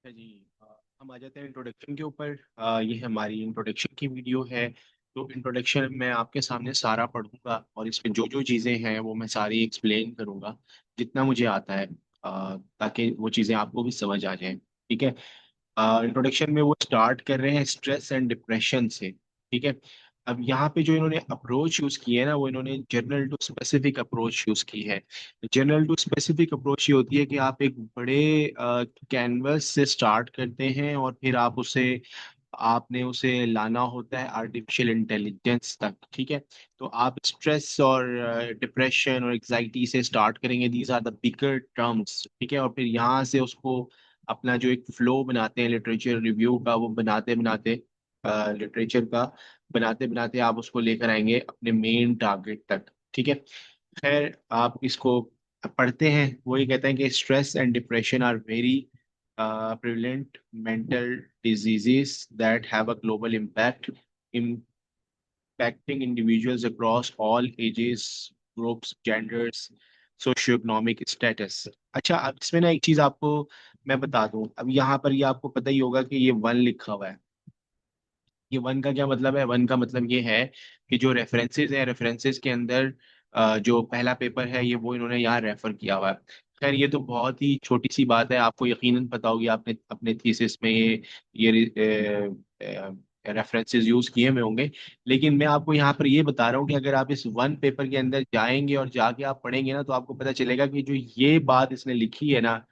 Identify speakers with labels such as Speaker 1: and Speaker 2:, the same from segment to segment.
Speaker 1: अच्छा जी। हम आ जाते हैं इंट्रोडक्शन के ऊपर। ये हमारी इंट्रोडक्शन की वीडियो है। तो इंट्रोडक्शन मैं आपके सामने सारा पढ़ूंगा और इसमें जो जो चीज़ें हैं वो मैं सारी एक्सप्लेन करूंगा जितना मुझे आता है, ताकि वो चीज़ें आपको भी समझ आ जाएं। ठीक है। इंट्रोडक्शन में वो स्टार्ट कर रहे हैं स्ट्रेस एंड डिप्रेशन से। ठीक है। अब यहाँ पे जो इन्होंने अप्रोच यूज की है ना, वो इन्होंने general to specific approach use की है। जनरल टू स्पेसिफिक अप्रोच ये होती है कि आप एक बड़े कैनवस से स्टार्ट करते हैं और फिर आपने उसे लाना होता है आर्टिफिशियल इंटेलिजेंस तक। ठीक है। तो आप स्ट्रेस और डिप्रेशन और एग्जाइटी से स्टार्ट करेंगे, these are the bigger terms. ठीक है। और फिर यहाँ से उसको अपना जो एक फ्लो बनाते हैं लिटरेचर रिव्यू का, वो बनाते बनाते लिटरेचर का बनाते बनाते आप उसको लेकर आएंगे अपने मेन टारगेट तक। ठीक है। खैर, आप इसको पढ़ते हैं। वो ये कहते हैं कि stress and depression are very prevalent mental diseases that have a global impact, impacting individuals across all ages, groups, genders, socioeconomic status। अच्छा, अब इसमें ना एक चीज आपको मैं बता दूं। अब यहाँ पर ये आपको पता ही होगा कि ये वन लिखा हुआ है। ये वन का क्या मतलब है? वन का मतलब ये है कि जो रेफरेंसेस है, रेफरेंसेस के अंदर जो पहला पेपर है ये वो इन्होंने यहाँ रेफर किया हुआ है। खैर, ये तो बहुत ही छोटी सी बात है, आपको यकीनन पता होगी, आपने अपने थीसिस में ये रेफरेंसेस यूज किए हुए होंगे। लेकिन मैं आपको यहाँ पर ये बता रहा हूँ कि अगर आप इस वन पेपर के अंदर जाएंगे और जाके आप पढ़ेंगे ना, तो आपको पता चलेगा कि जो ये बात इसने लिखी है ना,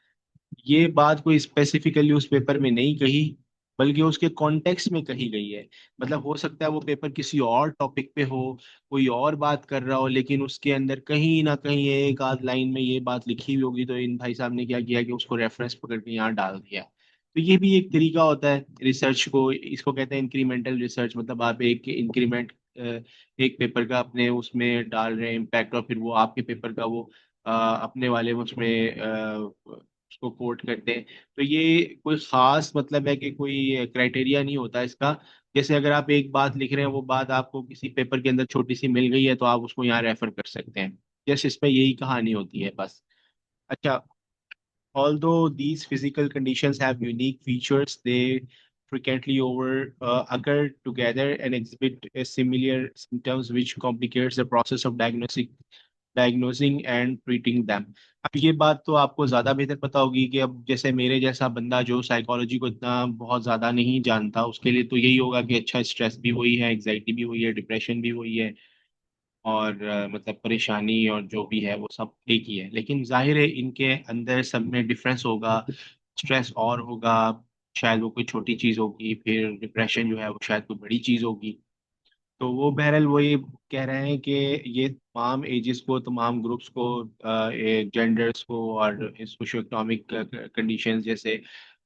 Speaker 1: ये बात कोई स्पेसिफिकली उस पेपर में नहीं कही, बल्कि उसके कॉन्टेक्स्ट में कही गई है। मतलब हो सकता है वो पेपर किसी और टॉपिक पे हो, कोई और बात कर रहा हो, लेकिन उसके अंदर कहीं ना कहीं एक आध लाइन में ये बात लिखी हुई होगी, तो इन भाई साहब ने क्या किया कि उसको रेफरेंस पकड़ के यहाँ डाल दिया। तो ये भी एक तरीका होता है रिसर्च को, इसको कहते हैं इंक्रीमेंटल रिसर्च। मतलब आप एक इंक्रीमेंट एक पेपर का अपने उसमें डाल रहे हैं इम्पैक्ट, और फिर वो आपके पेपर का वो अपने वाले उसमें उसको कोट करते हैं। तो ये कोई खास मतलब है कि कोई क्राइटेरिया नहीं होता इसका। जैसे अगर आप एक बात लिख रहे हैं, वो बात आपको किसी पेपर के अंदर छोटी सी मिल गई है, तो आप उसको यहाँ रेफर कर सकते हैं। जैसे इसमें यही कहानी होती है बस। अच्छा, although these physical conditions have unique features, they frequently occur together and exhibit a similar symptoms, which complicates the process of diagnosing and treating them। अब ये बात तो आपको ज़्यादा बेहतर पता होगी कि अब जैसे मेरे जैसा बंदा जो साइकोलॉजी को इतना बहुत ज़्यादा नहीं जानता, उसके लिए तो यही होगा कि अच्छा, स्ट्रेस भी वही है, एग्जाइटी भी वही है, डिप्रेशन भी वही है, और मतलब परेशानी और जो भी है वो सब एक ही है। लेकिन जाहिर है इनके अंदर सब में डिफरेंस होगा। स्ट्रेस और होगा, शायद वो कोई छोटी चीज़ होगी, फिर डिप्रेशन जो है वो शायद कोई बड़ी चीज़ होगी। तो वो बहरहाल वो ये कह रहे हैं कि ये तमाम एजेस को, तमाम ग्रुप्स को, जेंडर्स को और सोशो इकोनॉमिक कंडीशंस, जैसे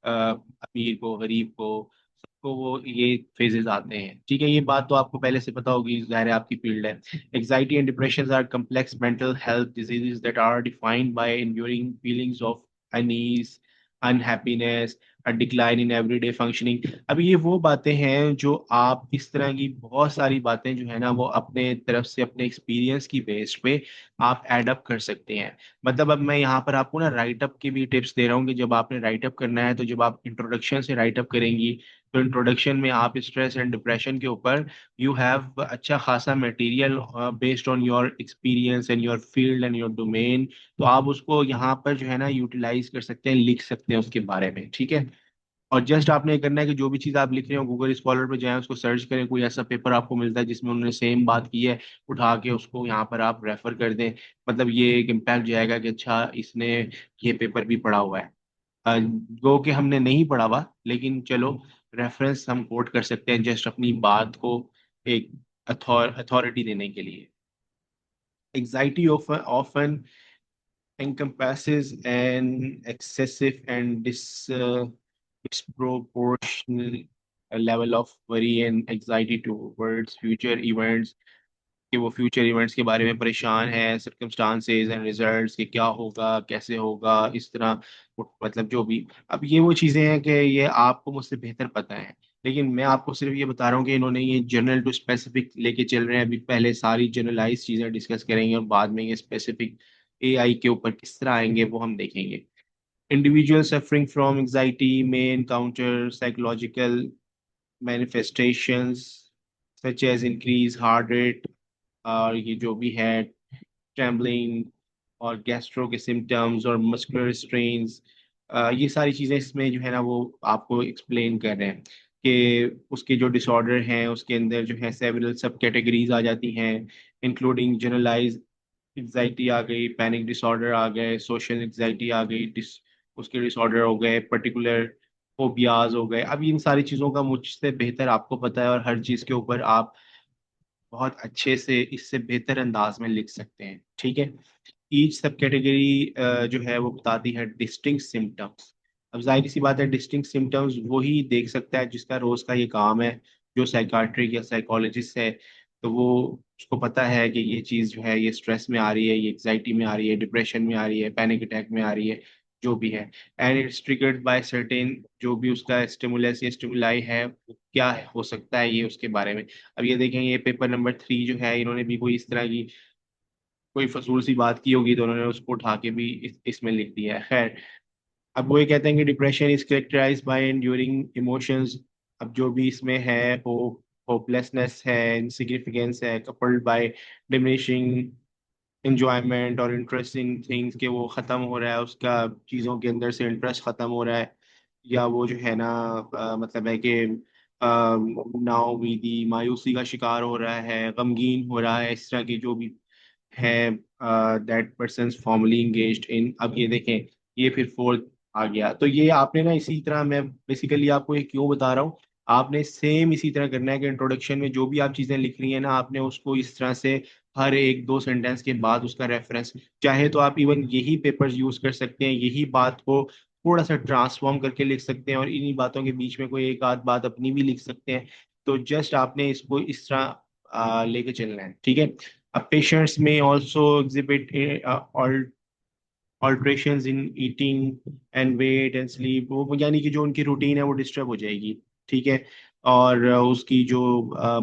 Speaker 1: अमीर को, गरीब को, सबको वो ये फेजेस आते हैं। ठीक है। ये बात तो आपको पहले से पता होगी, ज़ाहिर है आपकी फील्ड है। Anxiety and depression are complex mental health diseases that are defined by enduring feelings of unease, unhappiness, a decline in everyday functioning। अब ये वो बातें हैं जो आप इस तरह की बहुत सारी बातें जो है ना, वो अपने तरफ से अपने एक्सपीरियंस की बेस पे आप एड अप कर सकते हैं। मतलब अब मैं यहाँ पर आपको ना राइट अप की भी टिप्स दे रहा हूँ कि जब आपने राइट अप करना है, तो जब आप इंट्रोडक्शन से राइट अप करेंगी, तो इंट्रोडक्शन में आप स्ट्रेस एंड डिप्रेशन के ऊपर यू हैव अच्छा खासा material based on your experience and your field and your domain. तो आप उसको यहाँ पर जो है ना यूटिलाइज कर सकते हैं, लिख सकते हैं उसके बारे में। ठीक है। और जस्ट आपने ये करना है कि जो भी चीज़ आप लिख रहे हो, गूगल स्कॉलर पे जाएं, उसको सर्च करें, कोई ऐसा पेपर आपको मिलता है जिसमें उन्होंने सेम बात की है, उठा के उसको यहाँ पर आप रेफर कर दें। मतलब ये एक इम्पैक्ट जाएगा कि अच्छा, इसने ये पेपर भी पढ़ा हुआ है। जो कि हमने नहीं पढ़ा हुआ, लेकिन चलो रेफरेंस हम कोट कर सकते हैं जस्ट अपनी बात को एक अथॉरिटी देने के लिए। Anxiety often encompasses an excessive and disproportional level of worry and anxiety towards future events, कि वो फ्यूचर इवेंट्स के बारे में परेशान है, सर्कमस्टांसेस एंड रिजल्ट्स कि क्या होगा, कैसे होगा, इस तरह मतलब जो भी। अब ये वो चीज़ें हैं कि ये आपको मुझसे बेहतर पता है, लेकिन मैं आपको सिर्फ ये बता रहा हूँ कि इन्होंने ये जनरल टू स्पेसिफिक लेके चल रहे हैं। अभी पहले सारी जनरलाइज चीज़ें डिस्कस करेंगे और बाद में ये स्पेसिफिक एआई के ऊपर किस तरह आएंगे वो हम देखेंगे। Individuals suffering from anxiety may encounter psychological manifestations such as increased heart rate, और ये जो भी है ट्रैम्बलिंग और गैस्ट्रो के सिम्टम्स और मस्कुलर स्ट्रेन्स, ये सारी चीज़ें इसमें जो है ना वो आपको एक्सप्लेन कर रहे हैं कि उसके जो डिसऑर्डर हैं उसके अंदर जो है सेवरल सब कैटेगरीज आ जाती हैं, इंक्लूडिंग जनरलाइज एग्जाइटी आ गई, पैनिक डिसऑर्डर आ गए, सोशल एग्जाइटी आ गई, उसके डिसऑर्डर हो गए, पर्टिकुलर फोबियाज हो गए। अब इन सारी चीज़ों का मुझसे बेहतर आपको पता है और हर चीज़ के ऊपर आप बहुत अच्छे से इससे बेहतर अंदाज में लिख सकते हैं, ठीक है। ईच सब कैटेगरी जो है वो बताती है डिस्टिंक्ट सिम्टम्स। अब जाहिर सी बात है डिस्टिंक्ट सिम्टम्स वही देख सकता है जिसका रोज का ये काम है, जो साइकाट्रिक या साइकोलॉजिस्ट है। तो वो उसको पता है कि ये चीज़ जो है ये स्ट्रेस में आ रही है, ये एग्जाइटी में आ रही है, डिप्रेशन में आ रही है, पैनिक अटैक में आ रही है, जो भी है। And it's triggered by certain, जो भी उसका स्टिमुलस या स्टिमुलाई है वो क्या हो सकता है ये उसके बारे में। अब ये देखें, ये पेपर नंबर 3 जो है इन्होंने भी कोई इस तरह की कोई फजूल सी बात की होगी तो उन्होंने उसको उठा के भी इसमें लिख दिया है। खैर, अब वो ये कहते हैं कि depression is characterised by enduring emotions. अब जो भी इसमें है वो होपलेसनेस है, इनसिग्निफिकेंस है, कपल्ड बाय डिमिनिशिंग इंजॉयमेंट और इंटरेस्टिंग थिंग्स, के वो ख़त्म हो रहा है उसका, चीज़ों के अंदर से इंटरेस्ट ख़त्म हो रहा है, या वो जो है ना मतलब है कि नाउमीदी मायूसी का शिकार हो रहा है, गमगीन हो रहा है, इस तरह की जो भी है दैट पर्सन फॉर्मली इंगेज्ड इन। अब ये देखें, ये फिर फोर्थ आ गया। तो ये आपने ना इसी तरह, मैं बेसिकली आपको ये क्यों बता रहा हूँ, आपने सेम इसी तरह करना है कि इंट्रोडक्शन में जो भी आप चीज़ें लिख रही हैं ना आपने उसको इस तरह से हर एक दो सेंटेंस के बाद उसका रेफरेंस, चाहे तो आप इवन यही पेपर्स यूज कर सकते हैं, यही बात को थोड़ा सा ट्रांसफॉर्म करके लिख सकते हैं और इन्हीं बातों के बीच में कोई एक आध बात अपनी भी लिख सकते हैं। तो जस्ट आपने इसको इस तरह लेके चलना है, ठीक है। अब पेशेंट्स में also exhibit alterations in eating and weight and sleep, वो यानी कि जो उनकी रूटीन है वो डिस्टर्ब हो जाएगी, ठीक है। और उसकी जो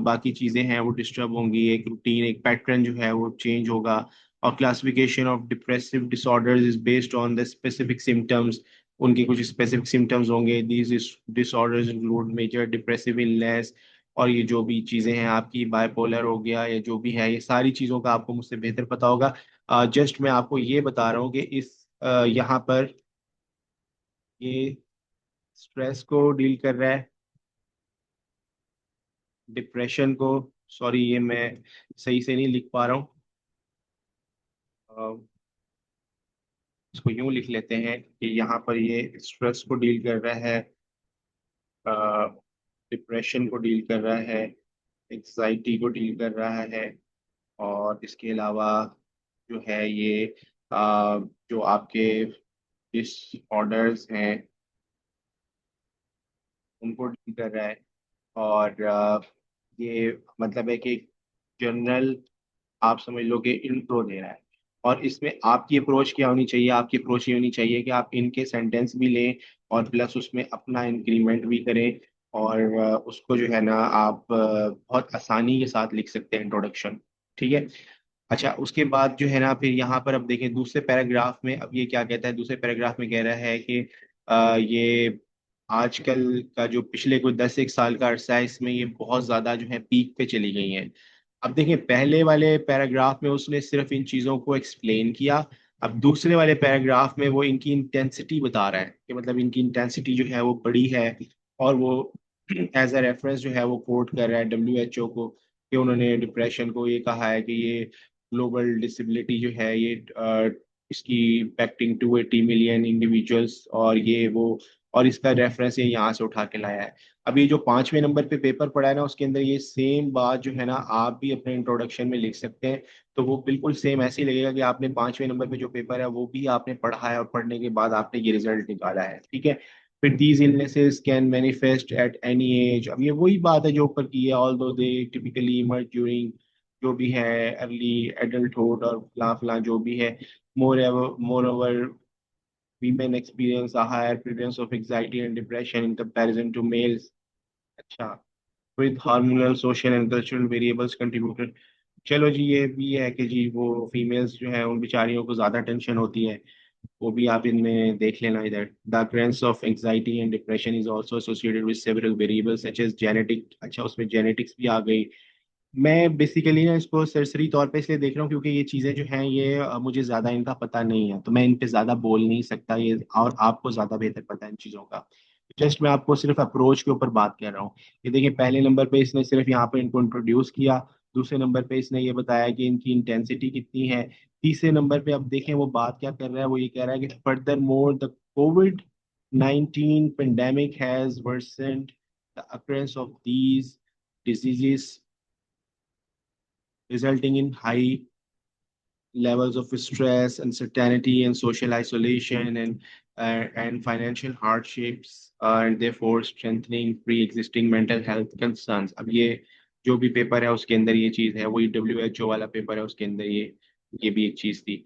Speaker 1: बाकी चीज़ें हैं वो डिस्टर्ब होंगी, एक रूटीन एक पैटर्न जो है वो चेंज होगा। और classification of depressive disorders is based on the specific symptoms, उनके कुछ स्पेसिफिक सिम्टम्स होंगे। These disorders include major depressive illness, और ये जो भी चीज़ें हैं आपकी बाइपोलर हो गया या जो भी है, ये सारी चीज़ों का आपको मुझसे बेहतर पता होगा। जस्ट मैं आपको ये बता रहा हूँ कि इस यहाँ पर ये स्ट्रेस को डील कर रहा है, डिप्रेशन को, सॉरी ये मैं सही से नहीं लिख पा रहा हूँ, अ, इसको यूं लिख लेते हैं कि यहाँ पर ये स्ट्रेस को डील कर रहा है, डिप्रेशन को डील कर रहा है, एग्जाइटी को डील कर रहा है, और इसके अलावा जो है ये जो आपके डिसऑर्डर्स हैं उनको डील कर रहा है। और ये मतलब है कि जनरल आप समझ लो कि इंट्रो दे रहा है। और इसमें आपकी अप्रोच क्या होनी चाहिए, आपकी अप्रोच ये होनी चाहिए कि आप इनके सेंटेंस भी लें और प्लस उसमें अपना इंक्रीमेंट भी करें, और उसको जो है ना आप बहुत आसानी के साथ लिख सकते हैं इंट्रोडक्शन, ठीक है। अच्छा, उसके बाद जो है ना फिर यहाँ पर अब देखें दूसरे पैराग्राफ में, अब ये क्या कहता है, दूसरे पैराग्राफ में कह रहा है कि ये आजकल का जो पिछले कोई 10 एक साल का अरसा है इसमें ये बहुत ज्यादा जो है पीक पे चली गई हैं। अब देखिए पहले वाले पैराग्राफ में उसने सिर्फ इन चीजों को एक्सप्लेन किया, अब दूसरे वाले पैराग्राफ में वो इनकी इंटेंसिटी बता रहा है कि मतलब इनकी इंटेंसिटी जो है वो बड़ी है। और वो एज अ रेफरेंस जो है वो कोट कर रहा है WHO को, कि उन्होंने डिप्रेशन को ये कहा है कि ये ग्लोबल डिसेबिलिटी जो है ये इसकी इम्पैक्टिंग 280 मिलियन इंडिविजुअल्स, और ये वो, और इसका रेफरेंस ये यहाँ से उठा के लाया है। अब ये जो 5वें नंबर पे पेपर पड़ा है ना उसके अंदर ये सेम बात जो है ना आप भी अपने इंट्रोडक्शन में लिख सकते हैं। तो वो बिल्कुल सेम ऐसे ही लगेगा कि आपने 5वें नंबर पे जो पेपर है वो भी आपने पढ़ा है और पढ़ने के बाद आपने ये रिजल्ट निकाला है, ठीक है। फिर these illnesses can manifest at any as, अब ये वही बात है जो ऊपर की है, ऑल दो दे टिपिकली इमर्ज ड्यूरिंग जो भी है अर्ली एडल्टहुड और फला फला जो भी है। More over women experience a higher prevalence of anxiety and depression in comparison to males। अच्छा, with hormonal social and cultural variables contributed। चलो जी, ये भी है कि जी वो फीमेल्स जो है उन बेचारियों को ज्यादा टेंशन होती है, वो भी आप इनमें देख लेना इधर। The occurrence of anxiety and depression is also associated with several variables such as genetic. अच्छा, उसमें जेनेटिक्स भी आ गई। मैं बेसिकली ना इसको सरसरी तौर पे इसलिए देख रहा हूँ क्योंकि ये चीज़ें जो हैं ये मुझे ज़्यादा इनका पता नहीं है, तो मैं इन पे ज़्यादा बोल नहीं सकता ये, और आपको ज़्यादा बेहतर पता है इन चीज़ों का। जस्ट मैं आपको सिर्फ अप्रोच के ऊपर बात कर रहा हूँ। ये देखिए, पहले नंबर पे इसने सिर्फ यहाँ पे इनको इंट्रोड्यूस किया। दूसरे नंबर पे इसने ये बताया कि इनकी इंटेंसिटी कितनी है। तीसरे नंबर पे अब देखें वो बात क्या कर रहा है, वो ये कह रहा है कि furthermore the COVID-19 pandemic has worsened the occurrence of these diseases resulting in high levels of stress, uncertainty, and social isolation, and financial hardships, and therefore strengthening pre-existing mental health concerns. अब ये जो भी paper है उसके अंदर ये चीज़ है, वही WHO वाला पेपर है उसके अंदर ये भी एक चीज़ थी।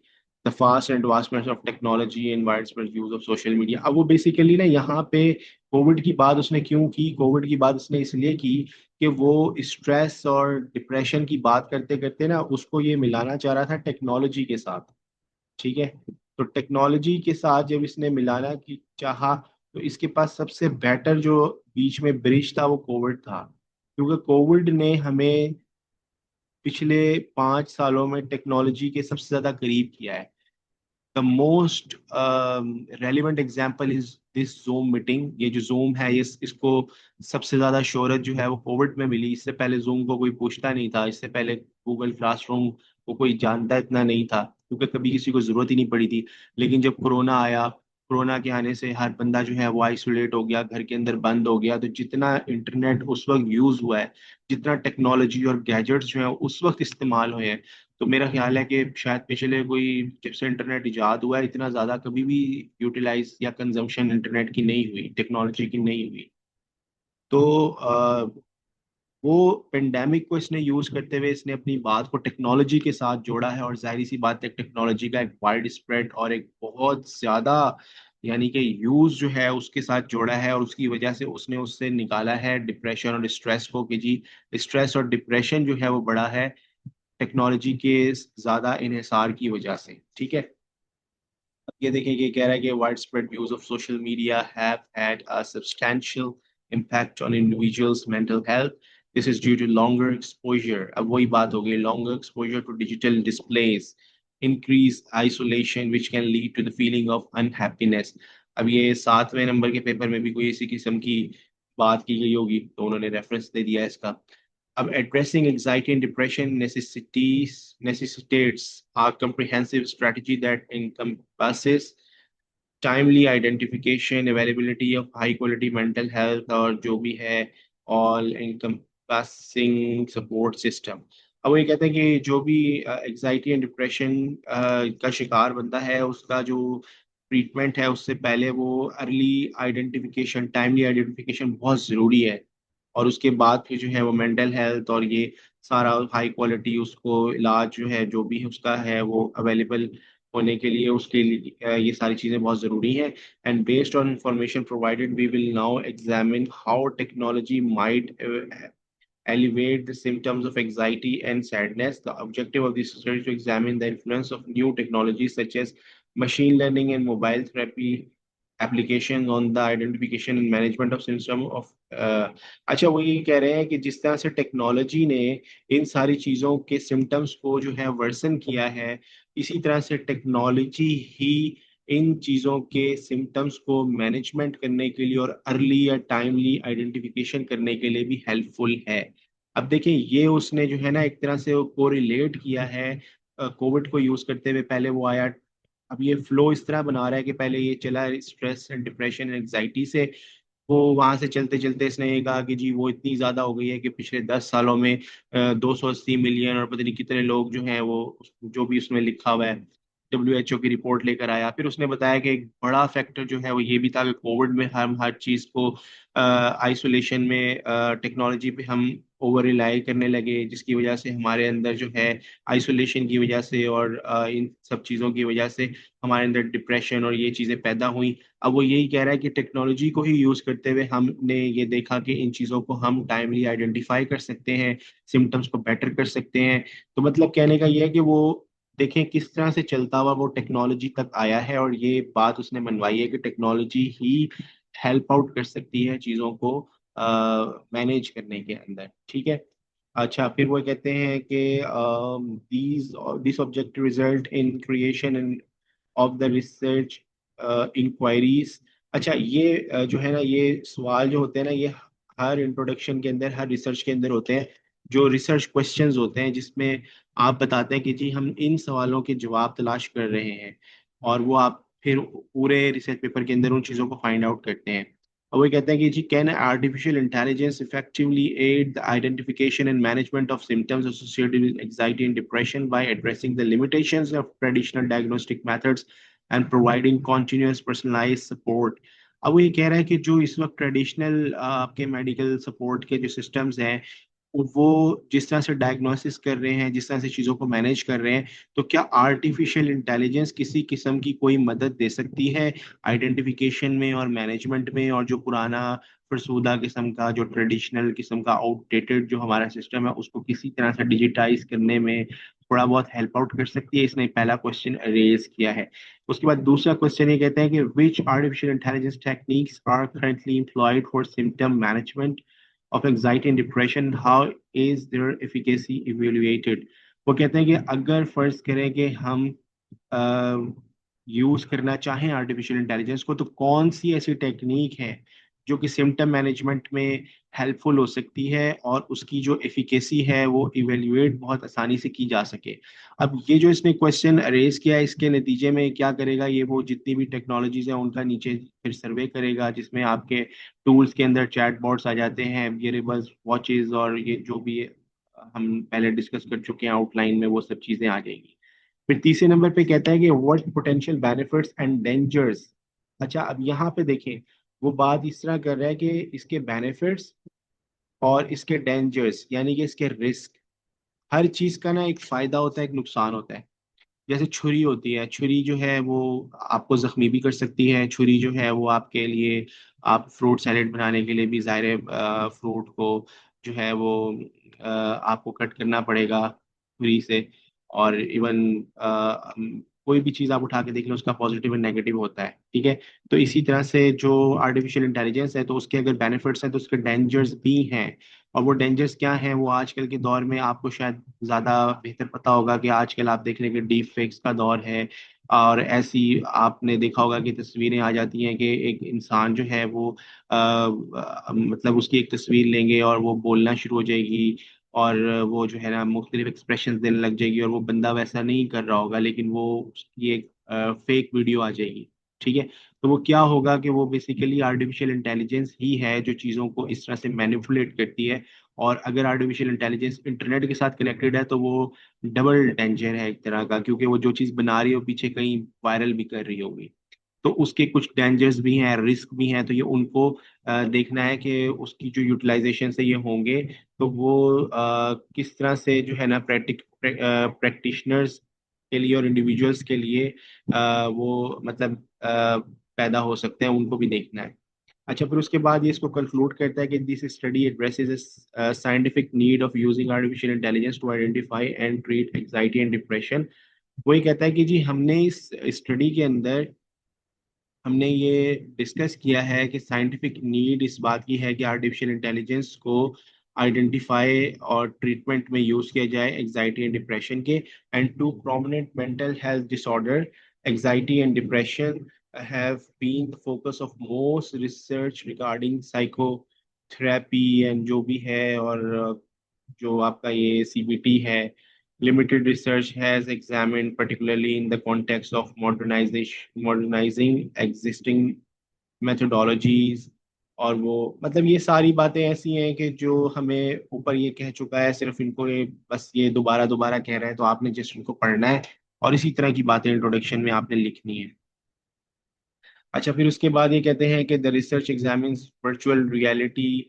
Speaker 1: The fast advancement of technology and widespread use of social media. अब वो बेसिकली ना यहाँ पे कोविड की बात उसने क्यों की, कोविड की बात उसने इसलिए की कि वो स्ट्रेस और डिप्रेशन की बात करते करते ना उसको ये मिलाना चाह रहा था टेक्नोलॉजी के साथ। ठीक है, तो टेक्नोलॉजी के साथ जब इसने मिलाना की चाहा, तो इसके पास सबसे बेटर जो बीच में ब्रिज था वो कोविड था, क्योंकि कोविड ने हमें पिछले 5 सालों में टेक्नोलॉजी के सबसे ज्यादा करीब किया है। The most relevant example is this zoom meeting. ये जो जूम है ये इसको सबसे ज्यादा शोहरत जो है वो कोविड में मिली। इससे पहले जूम को कोई पूछता नहीं था, इससे पहले गूगल क्लासरूम को कोई जानता इतना नहीं था, क्योंकि कभी किसी को जरूरत ही नहीं पड़ी थी। लेकिन जब कोरोना आया, कोरोना के आने से हर बंदा जो है वो आइसोलेट हो गया, घर के अंदर बंद हो गया, तो जितना इंटरनेट उस वक्त यूज हुआ है, जितना टेक्नोलॉजी और गैजेट्स जो है उस वक्त इस्तेमाल हुए हैं, तो मेरा ख्याल है कि शायद पिछले कोई जब से इंटरनेट इजाद हुआ है इतना ज़्यादा कभी भी यूटिलाइज या कंजम्पशन इंटरनेट की नहीं हुई, टेक्नोलॉजी की नहीं हुई। तो वो पेंडेमिक को इसने यूज करते हुए इसने अपनी बात को टेक्नोलॉजी के साथ जोड़ा है, और जाहिर सी बात है टेक्नोलॉजी का एक वाइड स्प्रेड और एक बहुत ज्यादा यानी कि यूज जो है उसके साथ जोड़ा है, और उसकी वजह से उसने उससे निकाला है डिप्रेशन और स्ट्रेस को, कि जी स्ट्रेस और डिप्रेशन जो है वो बड़ा है टेक्नोलॉजी के ज्यादा इन्हिसार की वजह से। ठीक है, अब ये देखिए कि कह रहा है कि wide spread use of social media have had a substantial impact on individuals mental health. This is due to longer exposure, अब वही बात हो गई, longer exposure to digital displays increase isolation which can lead to the feeling of unhappiness। अब ये 7वें number के paper में भी कोई इसी किस्म की बात की गई होगी, तो उन्होंने रेफरेंस दे दिया है इसका। अब addressing anxiety and depression necessitates a comprehensive strategy that encompasses timely identification, availability of high quality mental health, और जो भी है all encompassing support system। अब वो ये कहते हैं कि जो भी एग्जाइटी एंड डिप्रेशन का शिकार बंदा है, उसका जो ट्रीटमेंट है उससे पहले वो अर्ली आइडेंटिफिकेशन, टाइमली आइडेंटिफिकेशन बहुत ज़रूरी है। और उसके बाद फिर जो है वो मेंटल हेल्थ और ये सारा हाई क्वालिटी उसको इलाज जो है जो भी उसका है वो अवेलेबल होने के लिए, उसके लिए ये सारी चीज़ें बहुत ज़रूरी हैं। And based on information provided we will now examine how technology might alleviate the symptoms of anxiety and sadness. The objective of this study is to examine the influence of new technologies such as machine learning and mobile therapy application on the identification and management of symptom of अच्छा, वो ये कह रहे हैं कि जिस तरह से टेक्नोलॉजी ने इन सारी चीज़ों के सिम्टम्स को जो है वर्सन किया है, इसी तरह से टेक्नोलॉजी ही इन चीज़ों के सिम्टम्स को मैनेजमेंट करने के लिए और अर्ली या टाइमली आइडेंटिफिकेशन करने के लिए भी हेल्पफुल है। अब देखिए, ये उसने जो है ना एक तरह से को रिलेट किया है कोविड को यूज़ करते हुए। पहले वो आया, अब ये फ्लो इस तरह बना रहा है कि पहले ये चला stress and depression and anxiety से, वो वहां से चलते चलते इसने ये कहा कि जी वो इतनी ज्यादा हो गई है कि पिछले 10 सालों में 280 मिलियन और पता नहीं कितने लोग जो हैं वो जो भी उसमें लिखा हुआ है WHO की रिपोर्ट लेकर आया। फिर उसने बताया कि एक बड़ा फैक्टर जो है वो ये भी था कि कोविड में हम हर चीज को आइसोलेशन में टेक्नोलॉजी पे हम ओवर रिलाई करने लगे, जिसकी वजह से हमारे अंदर जो है आइसोलेशन की वजह से और इन सब चीज़ों की वजह से हमारे अंदर डिप्रेशन और ये चीज़ें पैदा हुई। अब वो यही कह रहा है कि टेक्नोलॉजी को ही यूज़ करते हुए हमने ये देखा कि इन चीज़ों को हम टाइमली आइडेंटिफाई कर सकते हैं, सिम्टम्स को बेटर कर सकते हैं। तो मतलब कहने का ये है कि वो देखें किस तरह से चलता हुआ वो टेक्नोलॉजी तक आया है, और ये बात उसने मनवाई है कि टेक्नोलॉजी ही हेल्प आउट कर सकती है चीज़ों को मैनेज करने के अंदर। ठीक है। अच्छा, फिर वो कहते हैं कि these this objective result in creation of the research inquiries. अच्छा, ये जो है ना, ये सवाल जो होते हैं ना, ये हर इंट्रोडक्शन के अंदर, हर रिसर्च के अंदर होते हैं, जो रिसर्च क्वेश्चंस होते हैं, जिसमें आप बताते हैं कि जी हम इन सवालों के जवाब तलाश कर रहे हैं, और वो आप फिर पूरे रिसर्च पेपर के अंदर उन चीज़ों को फाइंड आउट करते हैं। और वो कहते हैं कि जी can artificial intelligence effectively aid the identification and management of symptoms associated with anxiety and depression by addressing the limitations of traditional diagnostic methods and providing continuous personalised support. अब वो ये कह रहा है कि जो इस वक्त ट्रेडिशनल आपके मेडिकल सपोर्ट के जो सिस्टम्स हैं, वो जिस तरह से डायग्नोसिस कर रहे हैं, जिस तरह से चीज़ों को मैनेज कर रहे हैं, तो क्या आर्टिफिशियल इंटेलिजेंस किसी किस्म की कोई मदद दे सकती है आइडेंटिफिकेशन में और मैनेजमेंट में, और जो पुराना फरसूदा किस्म का, जो ट्रेडिशनल किस्म का आउटडेटेड जो हमारा सिस्टम है, उसको किसी तरह से डिजिटाइज करने में थोड़ा बहुत हेल्प आउट कर सकती है? इसने पहला क्वेश्चन रेज किया है। उसके बाद दूसरा क्वेश्चन ये कहते हैं कि which artificial intelligence techniques are currently employed for symptom management of anxiety and depression, how is their efficacy evaluated? वो कहते हैं कि अगर फर्ज करें कि हम यूज करना चाहें आर्टिफिशियल इंटेलिजेंस को, तो कौन सी ऐसी टेक्निक है जो कि सिम्टम मैनेजमेंट में हेल्पफुल हो सकती है, और उसकी जो एफिकेसी है वो इवेल्युएट बहुत आसानी से की जा सके। अब ये जो इसने क्वेश्चन रेज किया है, इसके नतीजे में क्या करेगा ये, वो जितनी भी टेक्नोलॉजीज हैं उनका नीचे फिर सर्वे करेगा, जिसमें आपके टूल्स के अंदर चैट बॉट्स आ जाते हैं, वियरेबल्स, वॉचेस, और ये जो भी हम पहले डिस्कस कर चुके हैं आउटलाइन में, वो सब चीजें आ जाएंगी। फिर तीसरे नंबर पे कहता है कि what potential benefits and dangers. अच्छा, अब यहाँ पे देखें, वो बात इस तरह कर रहा है कि इसके बेनिफिट्स और इसके डेंजर्स, यानी कि इसके रिस्क। हर चीज का ना एक फायदा होता है, एक नुकसान होता है। जैसे छुरी होती है, छुरी जो है वो आपको जख्मी भी कर सकती है। छुरी जो है वो आपके लिए, आप फ्रूट सैलेड बनाने के लिए भी ज़ाहिर है फ्रूट को जो है वो आपको कट करना पड़ेगा छुरी से। और इवन कोई भी चीज़ आप उठा के देख लो, उसका पॉजिटिव एंड नेगेटिव होता है। ठीक है। तो इसी तरह से जो आर्टिफिशियल इंटेलिजेंस है, तो उसके अगर बेनिफिट्स हैं तो उसके डेंजर्स भी हैं। और वो डेंजर्स क्या हैं, वो आजकल के दौर में आपको शायद ज्यादा बेहतर पता होगा कि आजकल आप देख रहे हैं कि डीप फेक्स का दौर है। और ऐसी आपने देखा होगा कि तस्वीरें आ जाती हैं कि एक इंसान जो है वो मतलब उसकी एक तस्वीर लेंगे और वो बोलना शुरू हो जाएगी, और वो जो है ना मुख्तलिफ एक्सप्रेशन देने लग जाएगी, और वो बंदा वैसा नहीं कर रहा होगा, लेकिन वो उसकी एक फेक वीडियो आ जाएगी। ठीक है। तो वो क्या होगा कि वो बेसिकली आर्टिफिशियल इंटेलिजेंस ही है जो चीज़ों को इस तरह से मैनिपुलेट करती है। और अगर आर्टिफिशियल इंटेलिजेंस इंटरनेट के साथ कनेक्टेड है, तो वो डबल डेंजर है एक तरह का, क्योंकि वो जो चीज़ बना रही हो पीछे कहीं वायरल भी कर रही होगी। तो उसके कुछ डेंजर्स भी हैं, रिस्क भी हैं, तो ये उनको देखना है कि उसकी जो यूटिलाइजेशन से ये होंगे, तो वो किस तरह से जो है ना प्रैक्टिशनर्स के लिए और इंडिविजुअल्स के लिए वो मतलब पैदा हो सकते हैं, उनको भी देखना है। अच्छा, फिर उसके बाद ये इसको कंक्लूड करता है कि this study addresses scientific need of using artificial intelligence to identify and treat anxiety and depression. वही कहता है कि जी हमने इस स्टडी के अंदर हमने ये डिस्कस किया है कि साइंटिफिक नीड इस बात की है कि आर्टिफिशियल इंटेलिजेंस को आइडेंटिफाई और ट्रीटमेंट में यूज किया जाए एग्जाइटी एंड डिप्रेशन के। And to prominent mental health disorder, anxiety and depression have been the focus of most research regarding psychotherapy and जो भी है, और जो आपका ये सीबीटी है, limited research has examined particularly in the context of modernizing existing methodologies। और वो मतलब ये सारी बातें ऐसी हैं कि जो हमें ऊपर ये कह चुका है, सिर्फ इनको ये बस ये दोबारा दोबारा कह रहा है, तो आपने जस्ट इनको पढ़ना है और इसी तरह की बातें इंट्रोडक्शन में आपने लिखनी है। अच्छा, फिर उसके बाद ये कहते हैं कि the research examines virtual reality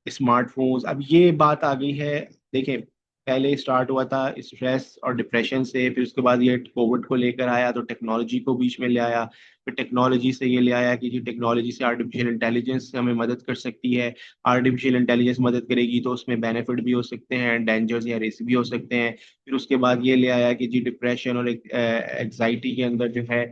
Speaker 1: smartphones. अब ये बात आ गई है। देखें, पहले स्टार्ट हुआ था स्ट्रेस और डिप्रेशन से, फिर उसके बाद ये कोविड को लेकर आया तो टेक्नोलॉजी को बीच में ले आया, फिर टेक्नोलॉजी से ये ले आया कि जी टेक्नोलॉजी से आर्टिफिशियल इंटेलिजेंस हमें मदद कर सकती है। आर्टिफिशियल इंटेलिजेंस मदद करेगी तो उसमें बेनिफिट भी हो सकते हैं, डेंजर्स या रिस्क भी हो सकते हैं। फिर उसके बाद ये ले आया कि जी डिप्रेशन और एग्जाइटी के अंदर जो है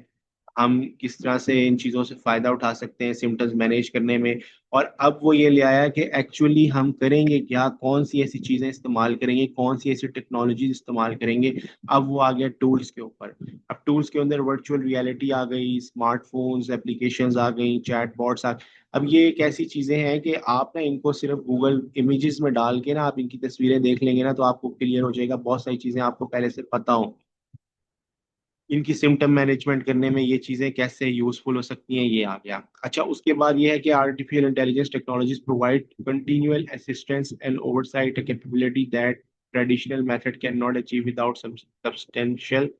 Speaker 1: हम किस तरह से इन चीज़ों से फ़ायदा उठा सकते हैं सिम्टम्स मैनेज करने में। और अब वो ये ले आया कि एक्चुअली हम करेंगे क्या, कौन सी ऐसी चीज़ें इस्तेमाल करेंगे, कौन सी ऐसी टेक्नोलॉजी इस्तेमाल करेंगे। अब वो आ गया टूल्स के ऊपर। अब टूल्स के अंदर वर्चुअल रियलिटी आ गई, स्मार्टफोन्स, एप्लीकेशंस आ गई, चैटबॉट्स आ। अब ये एक ऐसी चीज़ें हैं कि आप ना इनको सिर्फ गूगल इमेजेस में डाल के ना आप इनकी तस्वीरें देख लेंगे ना तो आपको क्लियर हो जाएगा, बहुत सारी चीज़ें आपको पहले से पता हो। इनकी सिम्टम मैनेजमेंट करने में ये चीज़ें कैसे यूजफुल हो सकती हैं, ये आ गया। अच्छा, उसके बाद ये है कि artificial intelligence technologies provide continual assistance and oversight capability that traditional method can not achieve without substantial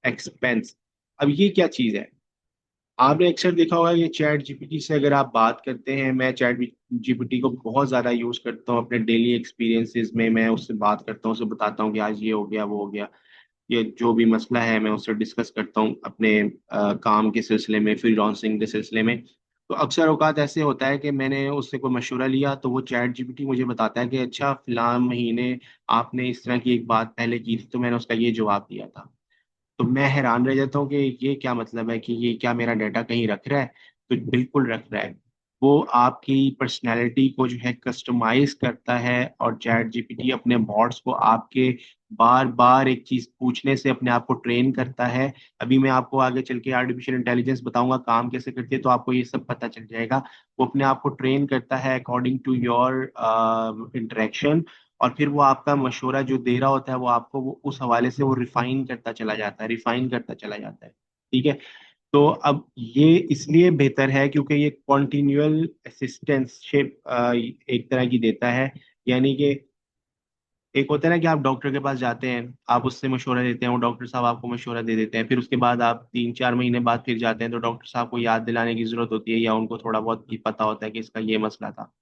Speaker 1: expense. अब ये क्या चीज़ है? आपने अक्सर देखा होगा कि चैट जीपीटी से अगर आप बात करते हैं, मैं चैट जीपीटी को बहुत ज़्यादा यूज़ करता हूँ अपने डेली एक्सपीरियंसेस में। मैं उससे बात करता हूँ, उसे बताता हूँ कि आज ये हो गया वो हो गया, ये जो भी मसला है मैं उससे डिस्कस करता हूँ अपने काम के सिलसिले में, फ्रीलांसिंग के सिलसिले में। तो अक्सर औकात ऐसे होता है कि मैंने उससे कोई मशवरा लिया तो वो चैट जीपीटी मुझे बताता है कि अच्छा फिलहाल महीने आपने इस तरह की एक बात पहले की थी तो मैंने उसका ये जवाब दिया था। तो मैं हैरान रह जाता हूँ कि ये क्या मतलब है, कि ये क्या मेरा डाटा कहीं रख रहा है? तो बिल्कुल रख रहा है। वो आपकी पर्सनैलिटी को जो है कस्टमाइज करता है, और चैट जीपीटी अपने बॉट्स को आपके बार बार एक चीज पूछने से अपने आप को ट्रेन करता है। अभी मैं आपको आगे चल के आर्टिफिशियल इंटेलिजेंस बताऊंगा काम कैसे करती है तो आपको ये सब पता चल जाएगा। वो अपने आप को ट्रेन करता है अकॉर्डिंग टू योर इंटरेक्शन, और फिर वो आपका मशवरा जो दे रहा होता है वो आपको वो उस हवाले से वो रिफाइन करता चला जाता है, रिफाइन करता चला जाता है। ठीक है। तो अब ये इसलिए बेहतर है क्योंकि ये कॉन्टिन्यूअल असिस्टेंटशिप एक तरह की देता है। यानी कि एक होता है ना कि आप डॉक्टर के पास जाते हैं, आप उससे मशवरा देते हैं, वो डॉक्टर साहब आपको मशवरा दे देते हैं, फिर उसके बाद आप 3-4 महीने बाद फिर जाते हैं तो डॉक्टर साहब को याद दिलाने की जरूरत होती है, या उनको थोड़ा बहुत ही पता होता है कि इसका ये मसला था।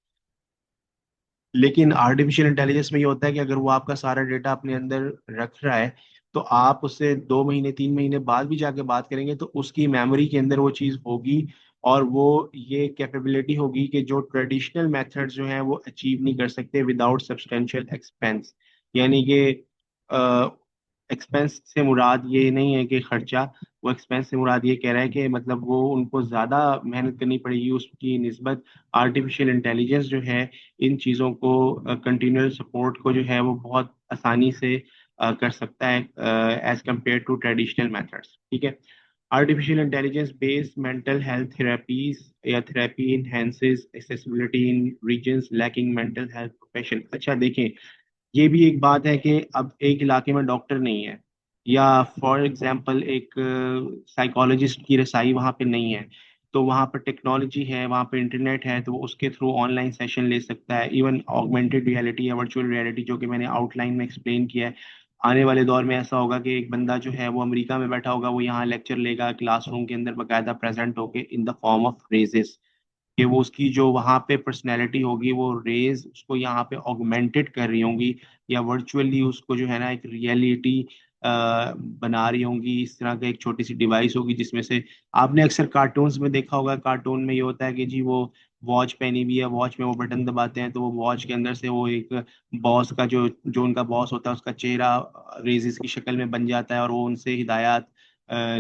Speaker 1: लेकिन आर्टिफिशियल इंटेलिजेंस में ये होता है कि अगर वो आपका सारा डेटा अपने अंदर रख रहा है तो आप उससे 2 महीने 3 महीने बाद भी जाके बात करेंगे तो उसकी मेमोरी के अंदर वो चीज़ होगी, और वो ये कैपेबिलिटी होगी कि जो ट्रेडिशनल मेथड्स जो हैं वो अचीव नहीं कर सकते विदाउट सब्सटेंशियल एक्सपेंस। यानी कि एक्सपेंस से मुराद ये नहीं है कि खर्चा, वो एक्सपेंस से मुराद ये कह रहा है कि मतलब वो उनको ज़्यादा मेहनत करनी पड़ेगी उसकी निस्बत। आर्टिफिशियल इंटेलिजेंस जो है इन चीज़ों को कंटिन्यूअल सपोर्ट को जो है वो बहुत आसानी से कर सकता है as compare to traditional methods. ठीक है। Artificial intelligence based mental health therapies या therapy enhances accessibility in regions lacking mental health profession. अच्छा देखें, ये भी एक बात है कि अब एक इलाके में डॉक्टर नहीं है, या फॉर एग्जांपल एक साइकोलॉजिस्ट की रसाई वहाँ पे नहीं है, तो वहाँ पर टेक्नोलॉजी है, वहाँ पे इंटरनेट है, तो वो उसके थ्रू ऑनलाइन सेशन ले सकता है। इवन ऑगमेंटेड रियलिटी या वर्चुअल रियलिटी जो कि मैंने आउटलाइन में एक्सप्लेन किया है, आने वाले दौर में ऐसा होगा कि एक बंदा जो है वो अमेरिका में बैठा होगा, वो यहाँ लेक्चर लेगा क्लासरूम के अंदर बाकायदा प्रेजेंट होके in the form of phrases, कि वो उसकी जो वहाँ पे पर्सनैलिटी होगी वो रेज उसको यहाँ पे ऑगमेंटेड कर रही होंगी, या वर्चुअली उसको जो है ना एक रियलिटी बना रही होंगी। इस तरह का एक छोटी सी डिवाइस होगी जिसमें से आपने अक्सर कार्टून्स में देखा होगा, कार्टून में ये होता है कि जी वो वॉच पहनी हुई है, वॉच में वो बटन दबाते हैं तो वो वॉच के अंदर से वो एक बॉस का जो जो उनका बॉस होता है उसका चेहरा रेजिस की शक्ल में बन जाता है और वो उनसे हिदायत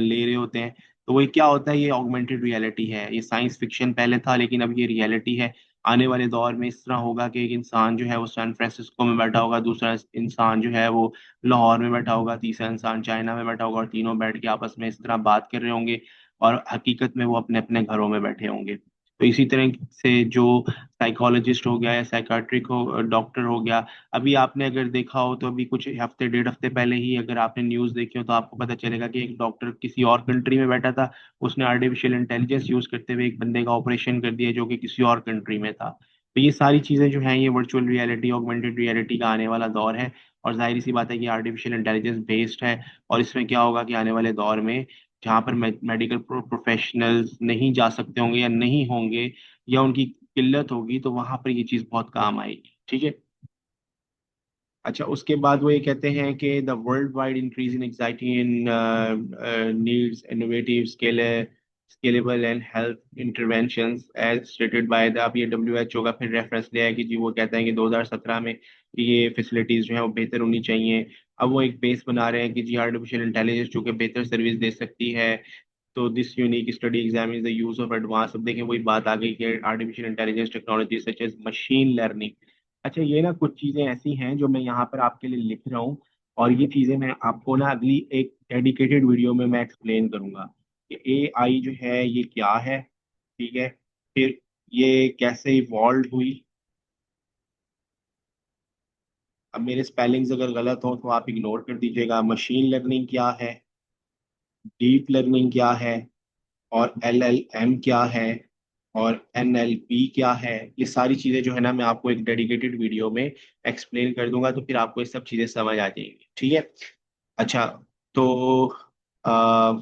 Speaker 1: ले रहे होते हैं। तो वही क्या होता है, ये ऑगमेंटेड रियलिटी है। ये साइंस फिक्शन पहले था लेकिन अब ये रियलिटी है। आने वाले दौर में इस तरह होगा कि एक इंसान जो है वो सैन फ्रांसिस्को में बैठा होगा, दूसरा इंसान जो है वो लाहौर में बैठा होगा, तीसरा इंसान चाइना में बैठा होगा, और तीनों बैठ के आपस में इस तरह बात कर रहे होंगे, और हकीकत में वो अपने अपने घरों में बैठे होंगे। तो इसी तरह से जो साइकोलॉजिस्ट हो गया या साइकाट्रिक हो डॉक्टर हो गया, अभी आपने अगर देखा हो तो अभी कुछ हफ्ते 1.5 हफ्ते पहले ही अगर आपने न्यूज़ देखी हो तो आपको पता चलेगा कि एक डॉक्टर किसी और कंट्री में बैठा था, उसने आर्टिफिशियल इंटेलिजेंस यूज करते हुए एक बंदे का ऑपरेशन कर दिया जो कि किसी और कंट्री में था। तो ये सारी चीज़ें जो हैं ये वर्चुअल रियलिटी ऑगमेंटेड रियलिटी का आने वाला दौर है, और जाहिर सी बात है कि आर्टिफिशियल इंटेलिजेंस बेस्ड है। और इसमें क्या होगा कि आने वाले दौर में जहाँ पर मेडिकल प्रोफेशनल्स नहीं जा सकते होंगे या नहीं होंगे, या उनकी किल्लत होगी, तो वहां पर ये चीज़ बहुत काम आएगी। ठीक है। अच्छा, उसके बाद वो ये कहते हैं कि the world wide increase in anxiety in needs innovative scalable and health interventions as stated by the, अब ये WHO का फिर रेफरेंस लिया है कि जी वो कहते हैं कि 2017 में कि ये फैसिलिटीज जो है वो बेहतर होनी चाहिए। अब वो एक बेस बना रहे हैं कि जी आर्टिफिशियल इंटेलिजेंस जो कि बेहतर सर्विस दे सकती है, तो this unique study examines the use of advance, अब देखें वही बात आ गई कि artificial intelligence technology such as machine learning. अच्छा, ये ना कुछ चीजें ऐसी हैं जो मैं यहाँ पर आपके लिए लिख रहा हूँ, और ये चीजें मैं आपको ना अगली एक डेडिकेटेड वीडियो में मैं एक्सप्लेन करूंगा कि AI जो है ये क्या है, ठीक है, फिर ये कैसे इवॉल्व हुई। अब मेरे स्पेलिंग्स अगर गलत हो तो आप इग्नोर कर दीजिएगा। मशीन लर्निंग क्या है, डीप लर्निंग क्या है, और LLM क्या है, और NLP क्या है, ये सारी चीजें जो है ना मैं आपको एक डेडिकेटेड वीडियो में एक्सप्लेन कर दूंगा, तो फिर आपको ये सब चीजें समझ आ जाएंगी, ठीक है। अच्छा, तो आ,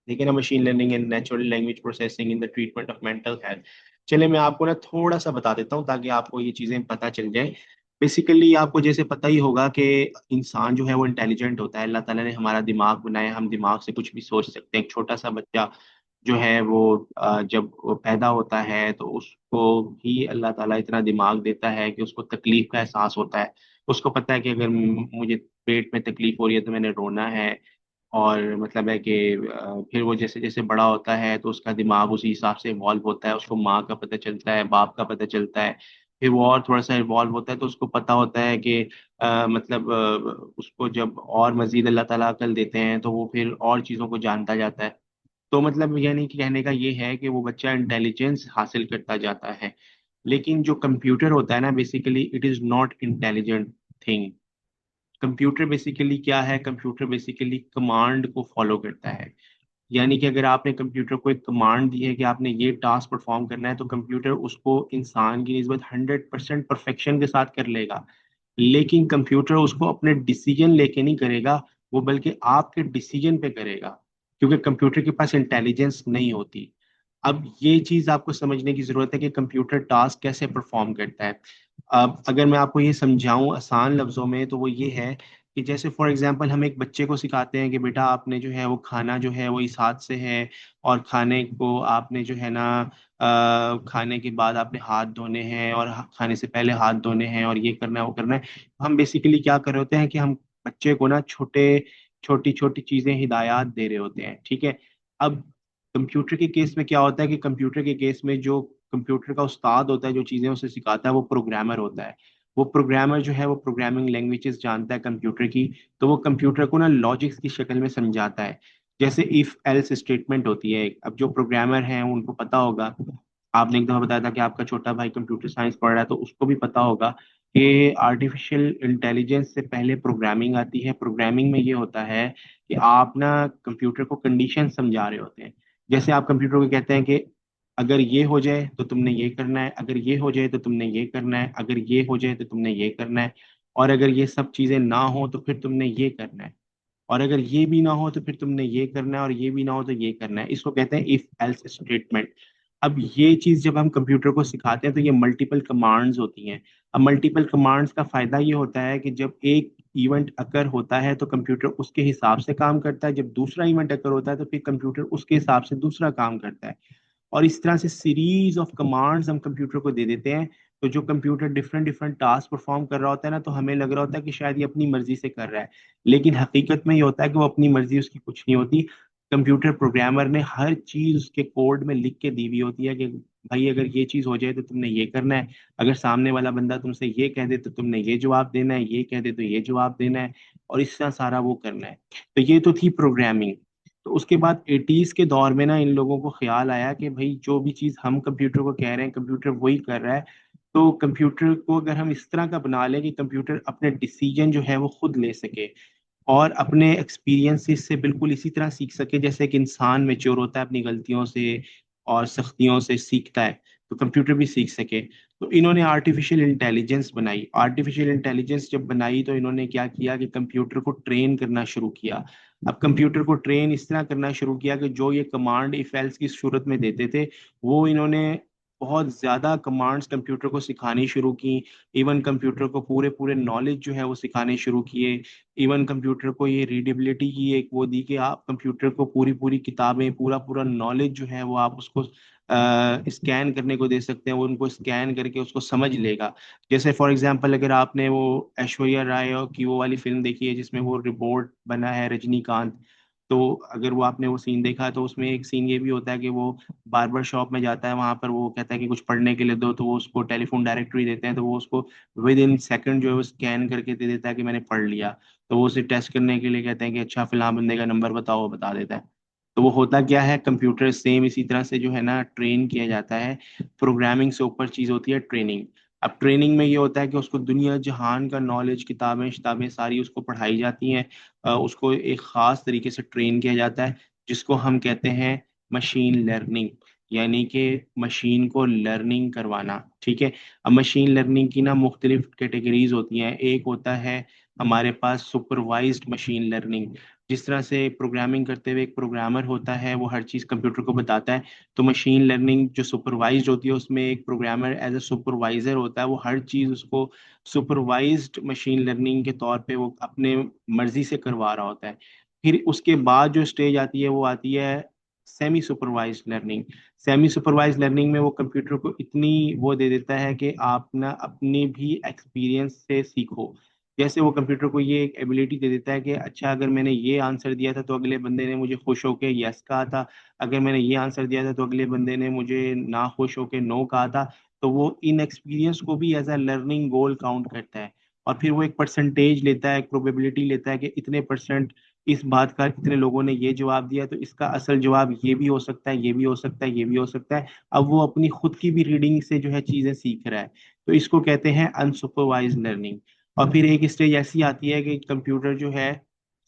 Speaker 1: देखिए ना, machine learning and natural language processing in the treatment of mental health. चलिए मैं आपको ना थोड़ा सा बता देता हूँ ताकि आपको ये चीजें पता चल जाए। बेसिकली आपको जैसे पता ही होगा कि इंसान जो है वो इंटेलिजेंट होता है, अल्लाह ताला ने हमारा दिमाग बनाया, हम दिमाग से कुछ भी सोच सकते हैं। एक छोटा सा बच्चा जो है वो जब वो पैदा होता है तो उसको ही अल्लाह ताला इतना दिमाग देता है कि उसको तकलीफ का एहसास होता है। उसको पता है कि अगर मुझे पेट में तकलीफ हो रही है तो मैंने रोना है। और मतलब है कि फिर वो जैसे जैसे बड़ा होता है तो उसका दिमाग उसी हिसाब से इवॉल्व होता है, उसको माँ का पता चलता है, बाप का पता चलता है। फिर वो और थोड़ा सा इवॉल्व होता है तो उसको पता होता है कि मतलब उसको जब और मजीद अल्लाह ताला अकल देते हैं तो वो फिर और चीज़ों को जानता जाता है। तो मतलब यानी कि कहने का ये है कि वो बच्चा इंटेलिजेंस हासिल करता जाता है। लेकिन जो कंप्यूटर होता है ना, basically it is not intelligent thing. Computer basically क्या है, कंप्यूटर बेसिकली कमांड को फॉलो करता है। यानी कि अगर आपने कंप्यूटर को एक कमांड दी है कि आपने ये टास्क परफॉर्म करना है, तो कंप्यूटर उसको इंसान की निस्बत 100% परफेक्शन के साथ कर लेगा। लेकिन कंप्यूटर उसको अपने डिसीजन लेके नहीं करेगा, वो बल्कि आपके डिसीजन पे करेगा, क्योंकि कंप्यूटर के पास इंटेलिजेंस नहीं होती। अब ये चीज आपको समझने की जरूरत है कि कंप्यूटर टास्क कैसे परफॉर्म करता है। अब अगर मैं आपको ये समझाऊं आसान लफ्जों में तो वो ये है कि जैसे फॉर एग्जांपल हम एक बच्चे को सिखाते हैं कि बेटा आपने जो है वो खाना जो है वो इस हाथ से है, और खाने को आपने जो है ना खाने के बाद आपने हाथ धोने हैं, और खाने से पहले हाथ धोने हैं, और ये करना है वो करना है। हम बेसिकली क्या कर रहे होते हैं कि हम बच्चे को ना छोटी छोटी चीजें हिदायत दे रहे होते हैं, ठीक है। अब कंप्यूटर के केस में क्या होता है कि कंप्यूटर के केस में जो कंप्यूटर का उस्ताद होता है, जो चीजें उसे सिखाता है, वो प्रोग्रामर होता है। वो प्रोग्रामर जो है वो प्रोग्रामिंग लैंग्वेजेस जानता है कंप्यूटर की। तो वो कंप्यूटर को ना लॉजिक्स की शक्ल में समझाता है। जैसे इफ एल्स स्टेटमेंट होती है। अब जो प्रोग्रामर हैं उनको पता होगा, आपने एक दफा बताया था कि आपका छोटा भाई कंप्यूटर साइंस पढ़ रहा है, तो उसको भी पता होगा कि आर्टिफिशियल इंटेलिजेंस से पहले प्रोग्रामिंग आती है। प्रोग्रामिंग में ये होता है कि आप ना कंप्यूटर को कंडीशन समझा रहे होते हैं। जैसे आप कंप्यूटर को कहते हैं कि अगर ये हो जाए तो तुमने ये करना है, अगर ये हो जाए तो तुमने ये करना है, अगर ये हो जाए तो तुमने ये करना है, और अगर ये सब चीजें ना हो तो फिर तुमने ये करना है, और अगर ये भी ना हो तो फिर तुमने ये करना है, और ये भी ना हो तो ये करना है। इसको कहते हैं इफ एल्स स्टेटमेंट। अब ये चीज जब हम कंप्यूटर को सिखाते हैं तो ये मल्टीपल कमांड्स होती हैं। अब मल्टीपल कमांड्स का फायदा ये होता है कि जब एक इवेंट अकर होता है तो कंप्यूटर उसके हिसाब से काम करता है, जब दूसरा इवेंट अकर होता है तो फिर कंप्यूटर उसके हिसाब से दूसरा काम करता है। और इस तरह से सीरीज ऑफ कमांड्स हम कंप्यूटर को दे देते हैं। तो जो computer different different task perform कर रहा होता है ना, तो हमें लग रहा होता है कि शायद ये अपनी मर्जी से कर रहा है। लेकिन हकीकत में ये होता है कि वो अपनी मर्जी उसकी कुछ नहीं होती। कंप्यूटर प्रोग्रामर ने हर चीज उसके कोड में लिख के दी हुई होती है कि भाई अगर ये चीज हो जाए तो तुमने ये करना है, अगर सामने वाला बंदा तुमसे ये कह दे तो तुमने ये जवाब देना है, ये कह दे तो ये जवाब देना है, और इस तरह सारा वो करना है। तो ये तो थी प्रोग्रामिंग। तो उसके बाद 80s के दौर में ना इन लोगों को ख्याल आया कि भाई जो भी चीज़ हम कंप्यूटर को कह रहे हैं कंप्यूटर वही कर रहा है। तो कंप्यूटर को अगर हम इस तरह का बना लें कि कंप्यूटर अपने डिसीजन जो है वो खुद ले सके, और अपने एक्सपीरियंसेस से बिल्कुल इसी तरह सीख सके जैसे कि इंसान मेच्योर होता है अपनी गलतियों से और सख्तियों से सीखता है, तो कंप्यूटर भी सीख सके। तो इन्होंने आर्टिफिशियल इंटेलिजेंस बनाई। आर्टिफिशियल इंटेलिजेंस जब बनाई तो इन्होंने क्या किया कि कंप्यूटर को ट्रेन करना शुरू किया। अब कंप्यूटर को ट्रेन इस तरह करना शुरू किया कि जो ये कमांड इफ एल्स की सूरत में देते थे, वो इन्होंने बहुत ज़्यादा कमांड्स कंप्यूटर को सिखानी शुरू की। इवन कंप्यूटर को पूरे पूरे नॉलेज जो है वो सिखाने शुरू किए। इवन कंप्यूटर को ये रीडेबिलिटी की एक वो दी कि आप कंप्यूटर को पूरी पूरी किताबें, पूरा पूरा नॉलेज जो है वो आप उसको स्कैन करने को दे सकते हैं, वो उनको स्कैन करके उसको समझ लेगा। जैसे फॉर एग्जांपल अगर आपने वो ऐश्वर्या राय की वो वाली फिल्म देखी है जिसमें वो रिपोर्ट बना है रजनीकांत, तो अगर वो आपने वो सीन देखा तो उसमें एक सीन ये भी होता है कि वो बार्बर शॉप में जाता है, वहां पर वो कहता है कि कुछ पढ़ने के लिए दो, तो वो उसको टेलीफोन डायरेक्टरी देते हैं, तो वो उसको विद इन सेकंड जो है वो स्कैन करके दे देता है कि मैंने पढ़ लिया। तो वो उसे टेस्ट करने के लिए कहते हैं कि अच्छा फिलहाल बंदे का नंबर बताओ, वो बता देता है। तो वो होता क्या है, कंप्यूटर सेम इसी तरह से जो है ना ट्रेन किया जाता है। प्रोग्रामिंग से ऊपर चीज होती है ट्रेनिंग। अब ट्रेनिंग में ये होता है कि उसको दुनिया जहान का नॉलेज, किताबें शिताबें सारी उसको पढ़ाई जाती हैं। उसको एक खास तरीके से ट्रेन किया जाता है, जिसको हम कहते हैं मशीन लर्निंग, यानी कि मशीन को लर्निंग करवाना। ठीक है। अब मशीन लर्निंग की ना मुख्तलिफ कैटेगरीज होती हैं। एक होता है हमारे पास सुपरवाइज्ड मशीन लर्निंग, जिस तरह से प्रोग्रामिंग करते हुए एक प्रोग्रामर होता है वो हर चीज़ कंप्यूटर को बताता है। तो मशीन लर्निंग जो सुपरवाइज्ड होती है उसमें एक प्रोग्रामर एज ए सुपरवाइजर होता है, वो हर चीज़ उसको सुपरवाइज्ड मशीन लर्निंग के तौर पे वो अपने मर्जी से करवा रहा होता है। फिर उसके बाद जो स्टेज आती है वो आती है semi supervised learning. Semi supervised learning में वो कंप्यूटर को इतनी वो दे देता है कि आप ना अपनी भी एक्सपीरियंस से सीखो। जैसे वो कंप्यूटर को ये एक एबिलिटी दे देता है कि अच्छा अगर मैंने ये आंसर दिया था तो अगले बंदे ने मुझे खुश होके यस कहा था, अगर मैंने ये आंसर दिया था तो अगले बंदे ने मुझे ना खुश होके नो कहा था। तो वो इन एक्सपीरियंस को भी as a learning goal count करता है। और फिर वो एक परसेंटेज लेता है, एक प्रोबेबिलिटी लेता है कि इतने परसेंट इस बात का, इतने लोगों ने ये जवाब दिया तो इसका असल जवाब ये भी हो सकता है, ये भी हो सकता है, ये भी हो सकता है। अब वो अपनी खुद की भी रीडिंग से जो है चीजें सीख रहा है। तो इसको कहते हैं अनसुपरवाइज लर्निंग। और फिर एक स्टेज ऐसी आती है कि कंप्यूटर जो है,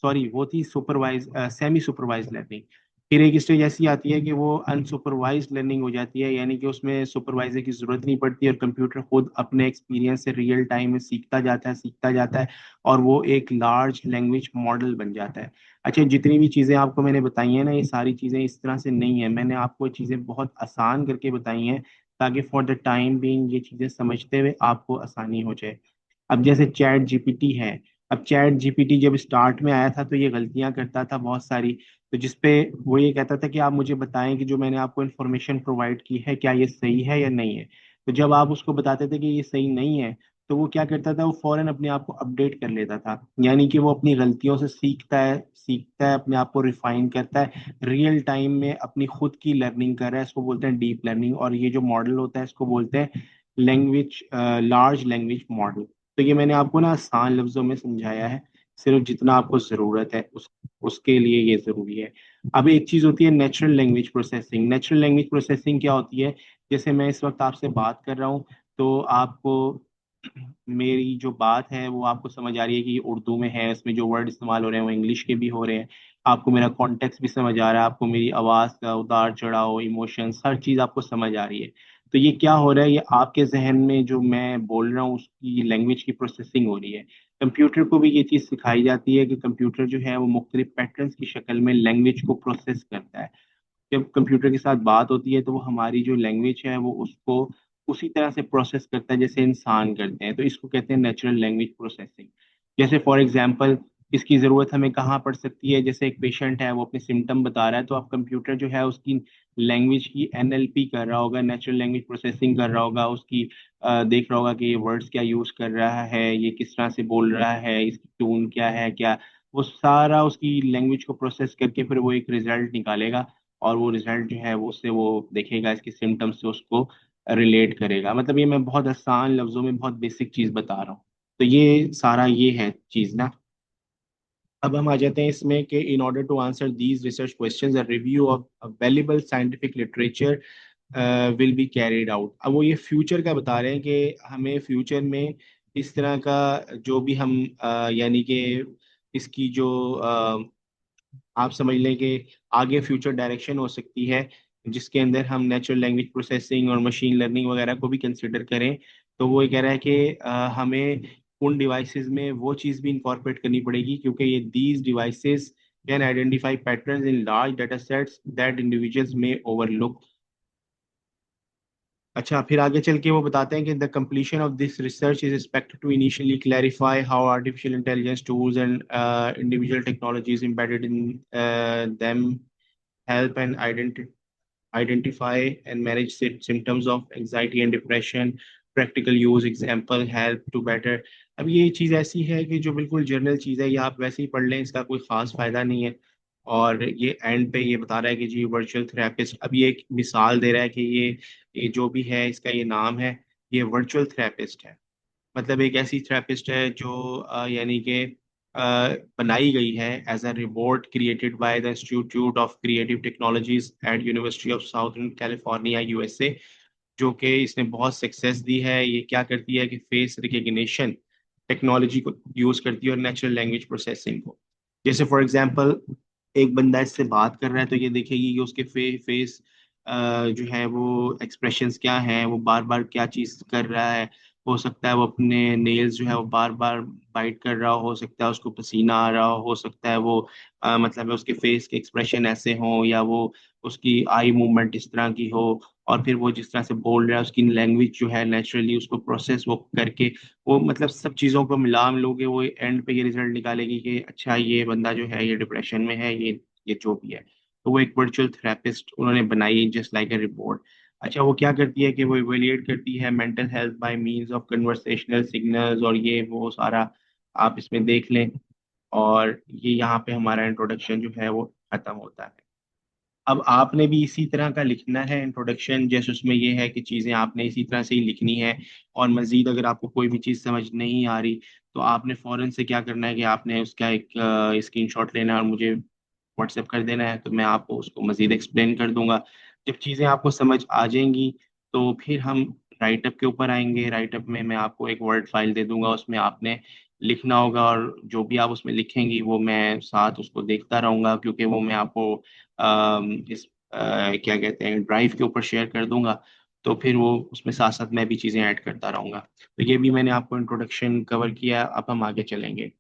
Speaker 1: सॉरी वो थी सुपरवाइज सेमी सुपरवाइज लर्निंग। फिर एक स्टेज ऐसी आती है कि वो अनसुपरवाइज लर्निंग हो जाती है, यानी कि उसमें सुपरवाइजर की जरूरत नहीं पड़ती और कंप्यूटर खुद अपने एक्सपीरियंस से रियल टाइम में सीखता जाता है, सीखता जाता है, और वो एक लार्ज लैंग्वेज मॉडल बन जाता है। अच्छा, जितनी भी चीज़ें आपको मैंने बताई हैं ना, ये सारी चीज़ें इस तरह से नहीं है, मैंने आपको चीज़ें बहुत आसान करके बताई हैं ताकि फॉर द टाइम बीइंग ये चीज़ें समझते हुए आपको आसानी हो जाए। अब जैसे चैट जीपीटी है। अब चैट जीपीटी जब स्टार्ट में आया था तो ये गलतियां करता था बहुत सारी। तो जिसपे वो ये कहता था कि आप मुझे बताएं कि जो मैंने आपको इन्फॉर्मेशन प्रोवाइड की है क्या ये सही है या नहीं है। तो जब आप उसको बताते थे कि ये सही नहीं है, तो वो क्या करता था, वो फौरन अपने आप को अपडेट कर लेता था। यानी कि वो अपनी गलतियों से सीखता है, अपने आप को रिफाइन करता है, रियल टाइम में अपनी खुद की लर्निंग कर रहा है। इसको बोलते हैं डीप लर्निंग, और ये जो मॉडल होता है इसको बोलते हैं लैंग्वेज, लार्ज लैंग्वेज मॉडल। तो ये मैंने आपको ना आसान लफ्जों में समझाया है, सिर्फ जितना आपको जरूरत है उसके लिए ये जरूरी है। अब एक चीज होती है natural language processing. Natural language processing क्या होती है, जैसे मैं इस वक्त आपसे बात कर रहा हूँ, तो आपको मेरी जो बात है वो आपको समझ आ रही है कि ये उर्दू में है, इसमें जो वर्ड इस्तेमाल हो रहे हैं वो इंग्लिश के भी हो रहे हैं। आपको मेरा कॉन्टेक्स्ट भी समझ आ रहा है, आपको मेरी आवाज़ का उतार चढ़ाव, इमोशंस, हर चीज़ आपको समझ आ रही है। तो ये क्या हो रहा है, ये आपके जहन में जो मैं बोल रहा हूँ उसकी लैंग्वेज की प्रोसेसिंग हो रही है। कंप्यूटर को भी ये चीज़ सिखाई जाती है कि कंप्यूटर जो है वो मुख्तलिफ पैटर्न्स की शक्ल में लैंग्वेज को प्रोसेस करता है। जब कंप्यूटर के साथ बात होती है तो वो हमारी जो लैंग्वेज है वो उसको उसी तरह से प्रोसेस करता है जैसे इंसान करते हैं। तो इसको कहते हैं नेचुरल लैंग्वेज प्रोसेसिंग। जैसे फॉर एग्जांपल इसकी ज़रूरत हमें कहाँ पड़ सकती है, जैसे एक पेशेंट है वो अपने सिम्टम बता रहा है, तो आप कंप्यूटर जो है उसकी लैंग्वेज की एनएलपी कर रहा होगा, नेचुरल लैंग्वेज प्रोसेसिंग कर रहा होगा, उसकी देख रहा होगा कि ये वर्ड्स क्या यूज़ कर रहा है, ये किस तरह से बोल रहा है, इसकी टोन क्या है, क्या वो सारा उसकी लैंग्वेज को प्रोसेस करके फिर वो एक रिजल्ट निकालेगा। और वो रिजल्ट जो है वो उससे वो देखेगा, इसके सिम्टम्स से उसको रिलेट करेगा। मतलब ये मैं बहुत आसान लफ्जों में बहुत बेसिक चीज बता रहा हूँ। तो ये सारा ये है चीज ना। अब हम आ जाते हैं इसमें कि in order to answer these research questions a review of available scientific literature will be carried out. अब वो ये फ्यूचर का बता रहे हैं कि हमें फ्यूचर में इस तरह का जो भी हम यानी कि इसकी जो आप समझ लें कि आगे फ्यूचर डायरेक्शन हो सकती है जिसके अंदर हम नेचुरल लैंग्वेज प्रोसेसिंग और मशीन लर्निंग वगैरह को भी कंसिडर करें। तो वो ये कह रहा है कि हमें उन डिवाइसेस में वो चीज़ भी इंकॉर्पोरेट करनी पड़ेगी, क्योंकि ये these devices can identify patterns in large data sets that individuals में ओवरलुक। अच्छा, फिर आगे चल के वो बताते हैं कि the completion of this research is expected to initially clarify how artificial intelligence tools and individual technologies embedded in them help and identify and manage symptoms of anxiety and depression. Practical use example help to better. अब ये चीज़ ऐसी है कि जो बिल्कुल journal चीज़ है, ये आप वैसे ही पढ़ लें, इसका कोई ख़ास फ़ायदा नहीं है। और ये एंड पे ये बता रहा है कि जी वर्चुअल थेरेपिस्ट, अब ये एक मिसाल दे रहा है कि ये जो भी है इसका ये नाम है, ये वर्चुअल थेरेपिस्ट है। मतलब एक ऐसी थेरेपिस्ट है जो यानी कि अ, बनाई गई है as a report created by the Institute of Creative Technologies at University of Southern California USA, जो कि इसने बहुत सक्सेस दी है। ये क्या करती है कि फेस रिकग्निशन टेक्नोलॉजी को यूज करती है और नेचुरल लैंग्वेज प्रोसेसिंग को। जैसे फॉर एग्जांपल एक बंदा इससे बात कर रहा है तो ये देखेगी कि उसके फेस जो है वो एक्सप्रेशंस क्या हैं, वो बार बार क्या चीज़ कर रहा है। हो सकता है वो अपने नेल्स जो है वो बार बार बाइट कर रहा हो सकता है उसको पसीना आ रहा हो सकता है वो मतलब उसके फेस के एक्सप्रेशन ऐसे हों, या वो उसकी आई मूवमेंट इस तरह की हो, और फिर वो जिस तरह से बोल रहा है उसकी लैंग्वेज जो है नेचुरली उसको प्रोसेस वो करके वो मतलब सब चीज़ों को मिला मिलोगे वो एंड पे ये रिजल्ट निकालेगी कि अच्छा ये बंदा जो है ये डिप्रेशन में है, ये जो भी है। तो वो एक वर्चुअल थेरेपिस्ट उन्होंने बनाई जस्ट लाइक ए रिपोर्ट। अच्छा, वो क्या करती है कि वो इवेल्युएट करती है mental health by means of conversational signals और ये वो सारा आप इसमें देख लें। और ये यहाँ पे हमारा इंट्रोडक्शन जो है वो खत्म होता है। अब आपने भी इसी तरह का लिखना है इंट्रोडक्शन, जैसे उसमें ये है कि चीज़ें आपने इसी तरह से ही लिखनी है। और मज़ीद अगर आपको कोई भी चीज़ समझ नहीं आ रही तो आपने फ़ौरन से क्या करना है कि आपने उसका एक स्क्रीनशॉट लेना है और मुझे व्हाट्सएप कर देना है, तो मैं आपको उसको मज़ीद एक्सप्लेन कर दूंगा। जब चीज़ें आपको समझ आ जाएंगी तो फिर हम राइटअप के ऊपर आएंगे। राइटअप में मैं आपको एक वर्ड फाइल दे दूंगा, उसमें आपने लिखना होगा, और जो भी आप उसमें लिखेंगी वो मैं साथ उसको देखता रहूंगा, क्योंकि वो मैं आपको इस क्या कहते हैं ड्राइव के ऊपर शेयर कर दूंगा। तो फिर वो उसमें साथ साथ मैं भी चीज़ें ऐड करता रहूंगा। तो ये भी मैंने आपको इंट्रोडक्शन कवर किया, अब हम आगे चलेंगे।